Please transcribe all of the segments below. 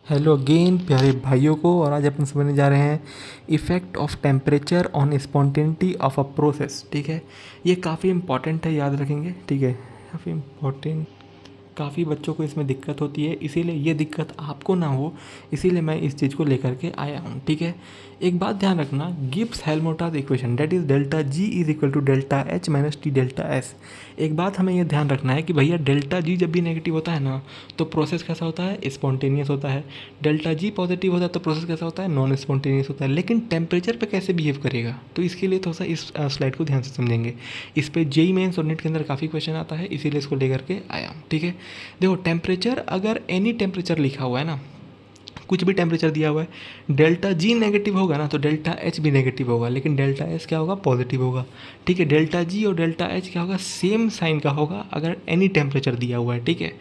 Hello again प्यारे भाइयों को। और आज अपन समझने जा रहे हैं effect of temperature on spontaneity of a process. ठीक है, ये काफ़ी इंपॉर्टेंट है, याद रखेंगे। ठीक है, काफ़ी इंपॉर्टेंट। काफ़ी बच्चों को इसमें दिक्कत होती है, इसीलिए ये दिक्कत आपको ना हो, इसीलिए मैं इस चीज़ को लेकर के आया हूँ। ठीक है, एक बात ध्यान रखना, Gibbs Helmholtz equation that is delta G is equal to delta H minus T delta S. एक बात हमें ये ध्यान रखना है कि भैया डेल्टा जी जब भी नेगेटिव होता है ना, तो प्रोसेस कैसा होता है, स्पॉन्टेनियस होता है। डेल्टा जी पॉजिटिव होता है तो प्रोसेस कैसा होता है, नॉन स्पॉन्टेनियस होता है। लेकिन टेम्परेचर पे कैसे बिहेव करेगा, तो इसके लिए थोड़ा सा इस स्लाइड को ध्यान से समझेंगे। इस पर जेई मेंस और नेट के अंदर काफ़ी क्वेश्चन आता है, इसीलिए इसको लेकर के आया हूँ। ठीक है, देखो टेम्परेचर, अगर एनी टेम्परेचर लिखा हुआ है ना, कुछ भी टेम्परेचर दिया हुआ है, डेल्टा जी नेगेटिव होगा ना तो डेल्टा एच भी नेगेटिव होगा, लेकिन डेल्टा एस क्या होगा, पॉजिटिव होगा। ठीक है, डेल्टा जी और डेल्टा एच क्या होगा, सेम साइन का होगा अगर एनी टेम्परेचर दिया हुआ है। ठीक है,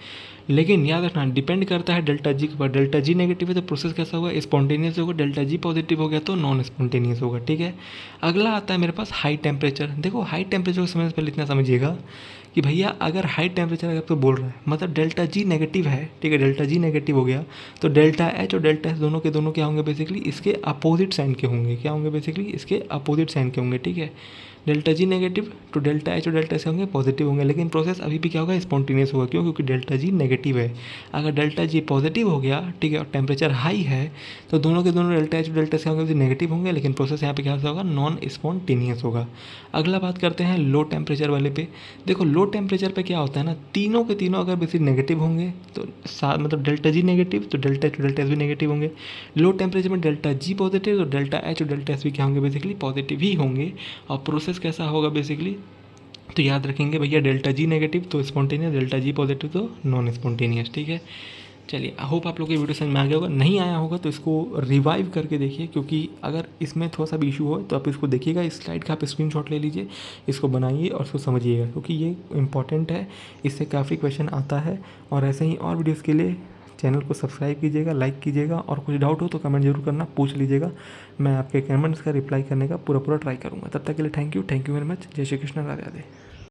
लेकिन याद रखना डिपेंड करता है डेल्टा जी के ऊपर। डेल्टा जी नेगेटिव है तो प्रोसेस कैसा होगा, स्पॉन्टेनियस होगा। डेल्टा जी पॉजिटिव हो गया तो नॉन स्पॉन्टेनियस होगा। ठीक है, अगला आता है मेरे पास हाई टेम्परेचर। देखो हाई टेम्परेचर को समझने से पहले इतना समझिएगा कि भैया अगर हाई टेम्परेचर अगर आपको बोल रहा है, मतलब डेल्टा जी नेगेटिव है। ठीक है, डेल्टा जी नेगेटिव हो गया तो डेल्टा एच और डेल्टा एस दोनों के दोनों क्या होंगे, बेसिकली इसके अपोजिट साइन के होंगे। क्या होंगे, बेसिकली इसके अपोजिट साइन के होंगे। ठीक है, डेल्टा जी नेगेटिव तो डेल्टा एच और डेल्टा एस होंगे पॉजिटिव होंगे, लेकिन प्रोसेस अभी भी क्या होगा, स्पॉन्टेनियस होगा। क्यों, क्योंकि डेल्टा जी नेगेटिव है। अगर डेल्टा जी पॉजिटिव हो गया, ठीक है, और टेम्परेचर हाई है, तो दोनों के दोनों डेल्टा एच और डेल्टा एस होंगे नेगेटिव होंगे, लेकिन प्रोसेस यहाँ पे क्या होगा, नॉन स्पॉन्टेनियस होगा। अगला बात करते हैं लो टेम्परेचर वाले पे। देखो लो टेम्परेचर पे क्या होता है ना, तीनों के तीनों अगर बेसिक नेगेटिव होंगे तो मतलब डेल्टा जी नेगेटिव तो डेल्टा एच और डेल्टा एस भी नेगेटिव होंगे। लो टेम्परेचर में डेल्टा जी पॉजिटिव तो डेल्टा एच और डेल्टा एस भी क्या होंगे, बेसिकली पॉजिटिव ही होंगे। और प्रोसेस कैसा होगा बेसिकली, तो याद रखेंगे भैया डेल्टा जी नेगेटिव तो स्पॉन्टेनियस, डेल्टा जी पॉजिटिव तो नॉन स्पॉन्टेनियस। ठीक है, चलिए होप आप लोग को वीडियो समझ में आ गया होगा। नहीं आया होगा तो इसको रिवाइव करके देखिए, क्योंकि अगर इसमें थोड़ा सा भी इशू हो तो आप इसको देखिएगा, इस स्लाइड का आप स्क्रीनशॉट ले लीजिए, इसको बनाइए और इसको समझिएगा, क्योंकि ये इंपॉर्टेंट है, इससे काफ़ी क्वेश्चन आता है। और ऐसे ही और वीडियोज़ के लिए चैनल को सब्सक्राइब कीजिएगा, लाइक कीजिएगा, और कुछ डाउट हो तो कमेंट जरूर करना, पूछ लीजिएगा। मैं आपके कमेंट्स का रिप्लाई करने का पूरा ट्राई करूँगा। तब तक के लिए थैंक यू वेरी मच। जय श्री कृष्ण, राधे राधे।